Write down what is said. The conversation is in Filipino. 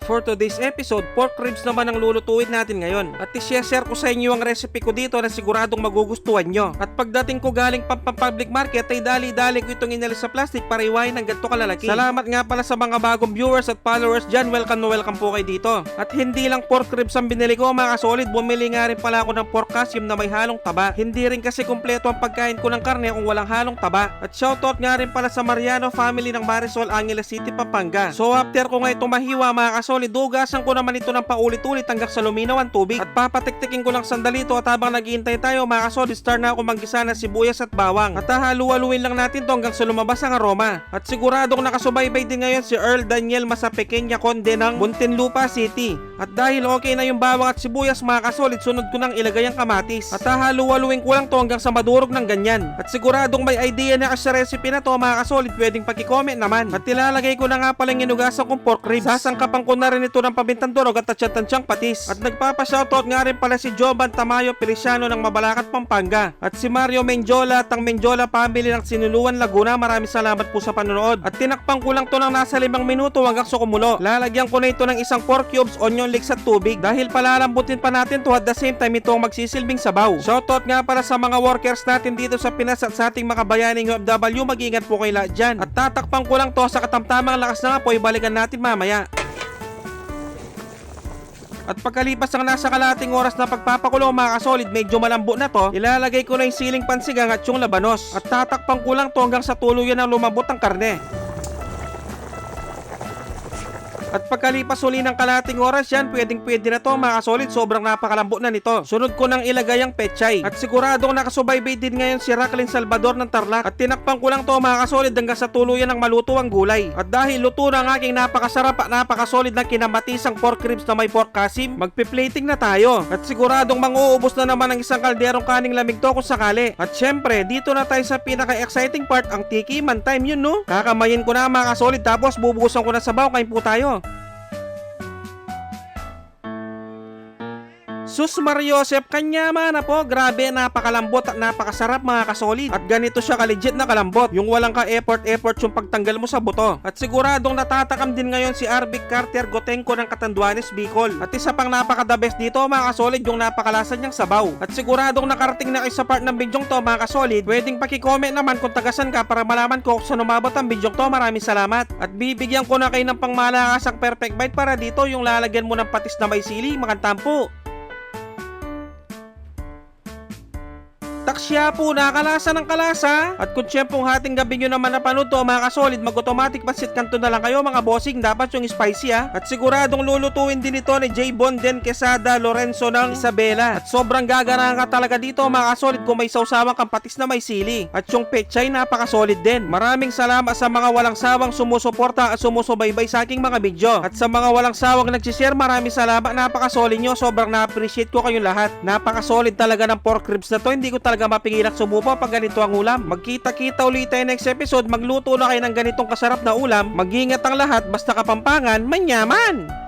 For today's episode, pork ribs naman ang lulutuin natin ngayon. At i-share ko sa inyo ang recipe ko dito na siguradong magugustuhan nyo. At pagdating ko galing public market ay dali-dali ko itong inalis sa plastic para iwain ng ganito kalalaki. Salamat nga pala sa mga bagong viewers at followers dyan. Welcome po kayo dito. At hindi lang pork ribs ang binili ko mga kasolid, bumili nga rin pala ako ng pork calcium na may halong taba. Hindi rin kasi kumpleto ang pagkain ko ng karne kung walang halong taba. At shoutout nga rin pala sa Mariano family ng Marisol, Angeles City, Pampanga. So after ko nga ito mahiwa mga kasolid, dugasan ko naman ito ng paulit-ulit hanggang sa luminaw ang tubig. At papatiktikin ko lang sandali ito at habang naghihintay tayo mga kasolid, start na ako manggisa ng sibuyas at bawang. At hahalu-haluin lang natin to hanggang sa lumabas ang aroma. At siguradong nakasubaybay din ngayon si Earl Daniel Masapequeña Conde ng Muntinlupa City. At dahil okay na yung bawang at sibuyas mga kasolid, sunod ko nang ilagay ang kamatis. At hahalu-haluin ko lang to hanggang sa madurog ng ganyan. At siguradong may idea na kasi sa recipe na to mga kasolid, pwedeng paki-comment naman. At ilalagay ko na nga palang inugasan kong pork ribs. Sasangkapan ko na rin ito ng pabintang durog at tatsyang patis. At nagpapa-shoutout nga rin pala si Jovan Tamayo Feliciano ng Mabalacat, Pampanga. At si Mario Menjola at ang Menjola family ng Sinuluan, Laguna. Maraming salamat po sa panonood. At tinakpan ko lang to ng nasa 5 minuto hanggang sa kumulo. Lalagyan ko na ito ng isang pork cubes, onion leeks at tubig. Dahil palalambutin pa natin to at the same time ito ang magsisilbing sabaw. Shoutout nga pala sa mga workers natin dito sa Pinas at sa ating mga bayaning OFW. Mag-ingat po kayo lahat dyan. At tatakpan ko lang to sa katamtamang lakas na nga po. Ibalikan natin mamaya. At pagkalipas ng nasa kalating oras na pagpapakulo mga kasolid, medyo malambo na to, ilalagay ko na yung siling pansigang at yung labanos. At tatakpan ko lang to hanggang sa tuluyan na lumambot ang karne. At pagkalipas uli ng kalating oras yan, pwede na to mga kasolid, sobrang napakalambot na nito. Sunod ko nang ilagay ang pechay. At siguradong nakasubaybay din ngayon si Racklin Salvador ng Tarlac. At tinakpan ko lang to mga kasolid hanggang sa tuluyan ng maluto ang gulay. At dahil luto na ang aking napakasarap at napakasolid na kinamatisang pork ribs na may pork kasim, magpi-plating na tayo. At siguradong manguubos na naman ang isang kalderong kaning lamig to kung sakali. At syempre, dito na tayo sa pinaka-exciting part, ang tikiman time yun no. Kakamayin ko na mga kasolid tapos bubuhusan ko na sabaw, kain po tayo. Sus Mariosep, kanya na po, grabe, napakalambot at napakasarap mga kasolid. At ganito siya ka-legit na kalambot, yung walang ka-effort yung pagtanggal mo sa buto. At siguradong natatakam din ngayon si Arvic Carter Gotenko ng Catanduanes, Bicol. At isa pang napaka-the best dito mga kasolid, yung napakalasa niyang sabaw. At siguradong nakarating na kayo sa part ng bidyong to mga kasolid, pwedeng paki-comment naman kung tagasan ka para malaman ko kung saan umabot ang bidyong to. Maraming salamat. At bibigyan ko na kayo ng pangmalakasang perfect bite para dito, yung lalagyan mo ng patis na may sili, makantampo. Taksya po, nakalasa ng kalasa. At kung siyempong hating gabi nyo naman napanood to mga kasolid, mag-automatic pasit kanto na lang kayo mga bossing, dapat yung spicy ha. At siguradong lulutuin din ito ni J. Bonden Quesada Lorenzo ng Isabela. At sobrang gaganahan ka talaga dito mga kasolid kung may sausawang kampatis na may sili. At yung pechay napakasolid din. Maraming salamat sa mga walang sawang sumusuporta at sumusubaybay sa aking mga video. At sa mga walang sawang nagsishare, maraming salamat, napakasolid nyo. Sobrang na-appreciate ko kayong lahat. Napakasolid talaga ng pork ribs na to, hindi ko talaga mapigilan sumubo pag ganito ang ulam. Magkita-kita ulit tayo next episode. Magluto na kayo ng ganitong kasarap na ulam. Mag-ingat ang lahat, basta Kapampangan, manyaman!